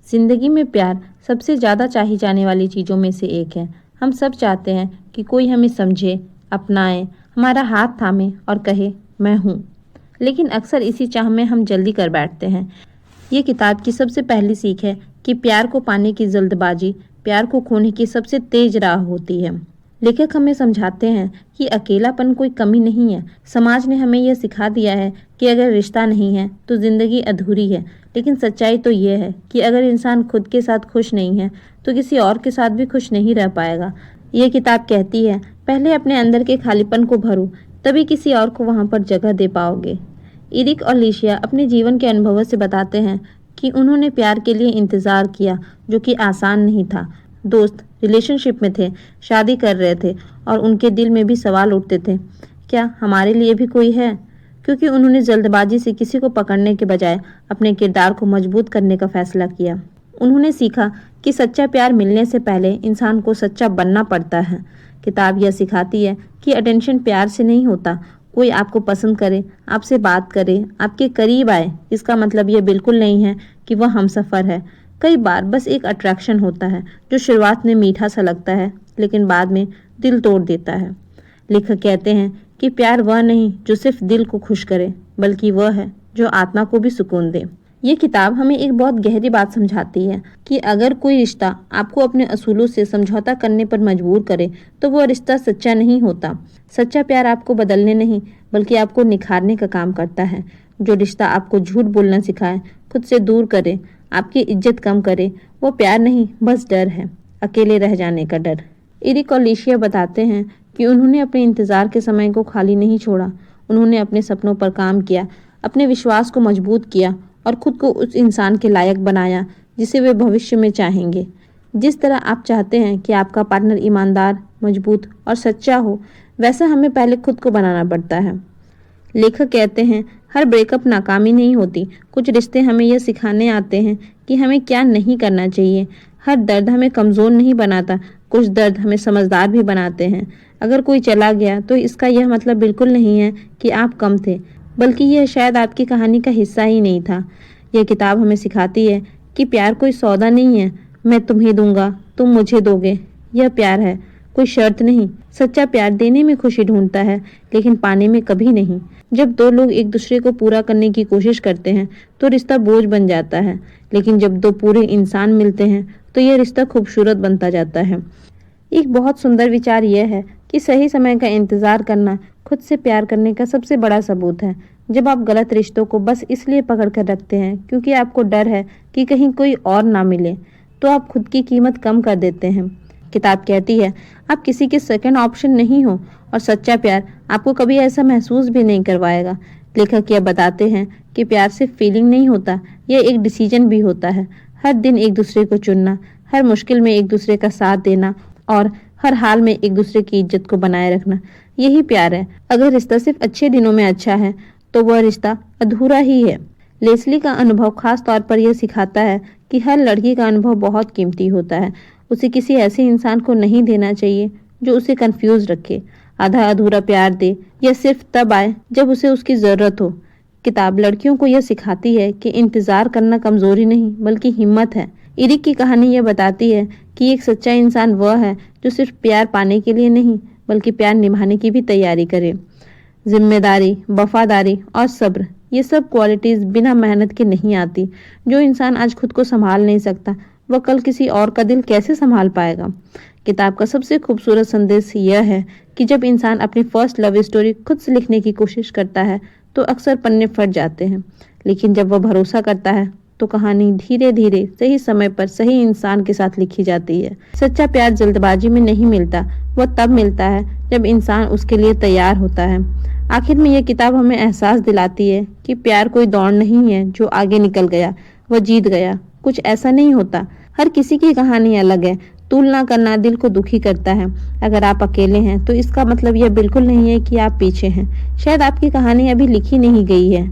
जिंदगी में प्यार सबसे ज़्यादा चाही जाने वाली चीज़ों में से एक है। हम सब चाहते हैं कि कोई हमें समझे, अपनाए, हमारा हाथ थामे और कहे मैं हूँ। लेकिन अक्सर इसी चाह में हम जल्दी कर बैठते हैं। ये किताब की सबसे पहली सीख है कि प्यार को पाने की जल्दबाजी प्यार को खोने की सबसे तेज राह होती है। लेखक हमें समझाते हैं कि अकेलापन कोई कमी नहीं है। समाज ने हमें यह सिखा दिया है कि अगर रिश्ता नहीं है तो जिंदगी अधूरी है। लेकिन सच्चाई तो यह है कि अगर इंसान खुद के साथ खुश नहीं है तो किसी और के साथ भी खुश नहीं रह पाएगा। ये किताब कहती है, पहले अपने अंदर के खालीपन को भरो, तभी किसी और को वहां पर जगह दे पाओगे। इरिक और लिशिया अपने जीवन के अनुभवों से बताते हैं कि उन्होंने प्यार के लिए इंतजार किया, जो कि आसान नहीं था। दोस्त रिलेशनशिप में थे, शादी कर रहे थे और उनके दिल में भी सवाल उठते थे, क्या हमारे लिए भी कोई है? क्योंकि उन्होंने जल्दबाजी से किसी को पकड़ने के बजाय अपने किरदार को मजबूत करने का फैसला किया। उन्होंने सीखा कि सच्चा प्यार मिलने से पहले इंसान को सच्चा बनना पड़ता है। किताब यह सिखाती है कि अटेंशन प्यार से नहीं होता। कोई आपको पसंद करे, आपसे बात करे, आपके करीब आए, इसका मतलब यह बिल्कुल नहीं है कि वह हमसफर है। कई बार बस एक अट्रैक्शन होता है जो शुरुआत में मीठा सा लगता है लेकिन बाद में दिल तोड़ देता है। लेखक कहते हैं कि प्यार वह नहीं जो सिर्फ दिल को खुश करे, बल्कि वह है जो आत्मा को भी सुकून दे। ये किताब हमें एक बहुत गहरी बात समझाती है कि अगर कोई रिश्ता आपको अपने असूलों से समझौता करने पर मजबूर करे तो वह रिश्ता सच्चा नहीं होता। सच्चा प्यार आपको बदलने नहीं बल्कि आपको निखारने का काम करता है। जो रिश्ता आपको झूठ बोलना सिखाए, खुद से दूर करे, आपकी इज्जत कम करे, वो प्यार नहीं बस डर है, अकेले रह जाने का डर। इरिक और लिशिया बताते हैं कि उन्होंने अपने इंतजार के समय को खाली नहीं छोड़ा। उन्होंने अपने सपनों पर काम किया, अपने विश्वास को मजबूत किया और खुद को उस इंसान के लायक बनाया जिसे वे भविष्य में चाहेंगे। जिस तरह आप चाहते हैं कि आपका पार्टनर ईमानदार, मजबूत और सच्चा हो, वैसा हमें पहले खुद को बनाना पड़ता है। लेखक कहते हैं, हर ब्रेकअप नाकामी नहीं होती। कुछ रिश्ते हमें यह सिखाने आते हैं कि हमें क्या नहीं करना चाहिए। हर दर्द हमें कमज़ोर नहीं बनाता, कुछ दर्द हमें समझदार भी बनाते हैं। अगर कोई चला गया तो इसका यह मतलब बिल्कुल नहीं है कि आप कम थे, बल्कि यह शायद आपकी कहानी का हिस्सा ही नहीं था। यह किताब हमें सिखाती है कि प्यार कोई सौदा नहीं है, मैं तुम्हें दूंगा, तुम मुझे दोगे। यह प्यार है, कोई शर्त नहीं। सच्चा प्यार देने में खुशी ढूंढता है, लेकिन पाने में कभी नहीं। जब दो लोग एक दूसरे को पूरा करने की कोशिश करते हैं तो रिश्ता बोझ बन जाता है, लेकिन जब दो पूरे इंसान मिलते हैं तो यह रिश्ता खूबसूरत बनता जाता है। एक बहुत सुंदर विचार यह है कि सही समय का इंतजार करना खुद से प्यार करने का सबसे बड़ा सबूत है। जब आप गलत रिश्तों को बस इसलिए पकड़ कर रखते हैं क्योंकि आपको डर है कि कहीं कोई और ना मिले, तो आप खुद की कीमत कम कर देते हैं। किताब कहती है, आप किसी के सेकंड ऑप्शन नहीं हो और सच्चा प्यार आपको कभी ऐसा महसूस भी नहीं करवाएगा। लेखक यह बताते हैं कि प्यार सिर्फ फीलिंग नहीं होता, यह एक डिसीजन भी होता है। हर दिन एक दूसरे को चुनना, हर मुश्किल में एक दूसरे का साथ देना और हर हाल में एक दूसरे की इज्जत को बनाए रखना, यही प्यार है। अगर रिश्ता सिर्फ अच्छे दिनों में अच्छा है तो वह रिश्ता अधूरा ही है। लेस्ली का अनुभव खास तौर पर यह सिखाता है कि हर लड़की का अनुभव बहुत कीमती होता है। उसे किसी ऐसे इंसान को नहीं देना चाहिए जो उसे कंफ्यूज रखे, आधा अधूरा प्यार दे या सिर्फ तब आए जब उसे उसकी ज़रूरत हो। किताब लड़कियों को यह सिखाती है कि इंतज़ार करना कमज़ोरी नहीं बल्कि हिम्मत है। इरिक की कहानी यह बताती है कि एक सच्चा इंसान वह है जो सिर्फ प्यार पाने के लिए नहीं बल्कि प्यार निभाने की भी तैयारी करे। जिम्मेदारी, वफादारी और सब्र, ये सब क्वालिटीज़ बिना मेहनत के नहीं आती। जो इंसान आज खुद को संभाल नहीं सकता, वह कल किसी और का दिल कैसे संभाल पाएगा? किताब का सबसे खूबसूरत संदेश यह है कि जब इंसान अपनी फर्स्ट लव स्टोरी खुद से लिखने की कोशिश करता है तो अक्सर पन्ने फट जाते हैं, लेकिन जब वह भरोसा करता है तो कहानी धीरे धीरे सही समय पर सही इंसान के साथ लिखी जाती है। सच्चा प्यार जल्दबाजी में नहीं मिलता, वह तब मिलता है जब इंसान उसके लिए तैयार होता है। आखिर में यह किताब हमें एहसास दिलाती है कि प्यार कोई दौड़ नहीं है जो आगे निकल गया, वह जीत गया। कुछ ऐसा नहीं होता। हर किसी की कहानी अलग है। तुलना करना दिल को दुखी करता है। अगर आप अकेले हैं तो इसका मतलब यह बिल्कुल नहीं है कि आप पीछे हैं। शायद आपकी कहानी अभी लिखी नहीं गई है।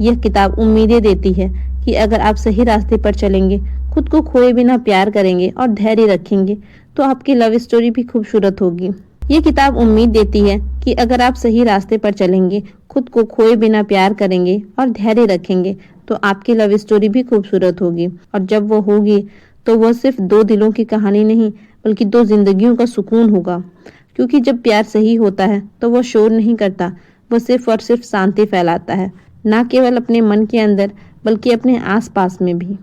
यह किताब उम्मीदें देती है कि अगर आप सही रास्ते पर चलेंगे, खुद को खोए बिना प्यार करेंगे और धैर्य रखेंगे, तो आपकी लव स्टोरी भी खूबसूरत होगी। ये किताब उम्मीद देती है कि अगर आप सही रास्ते पर चलेंगे, खुद को खोए बिना प्यार करेंगे और धैर्य रखेंगे, तो आपकी लव स्टोरी भी खूबसूरत होगी। और जब वो होगी तो वह सिर्फ दो दिलों की कहानी नहीं बल्कि दो जिंदगियों का सुकून होगा। क्योंकि जब प्यार सही होता है तो वह शोर नहीं करता, वह सिर्फ और सिर्फ शांति फैलाता है, ना केवल अपने मन के अंदर बल्कि अपने आसपास में भी।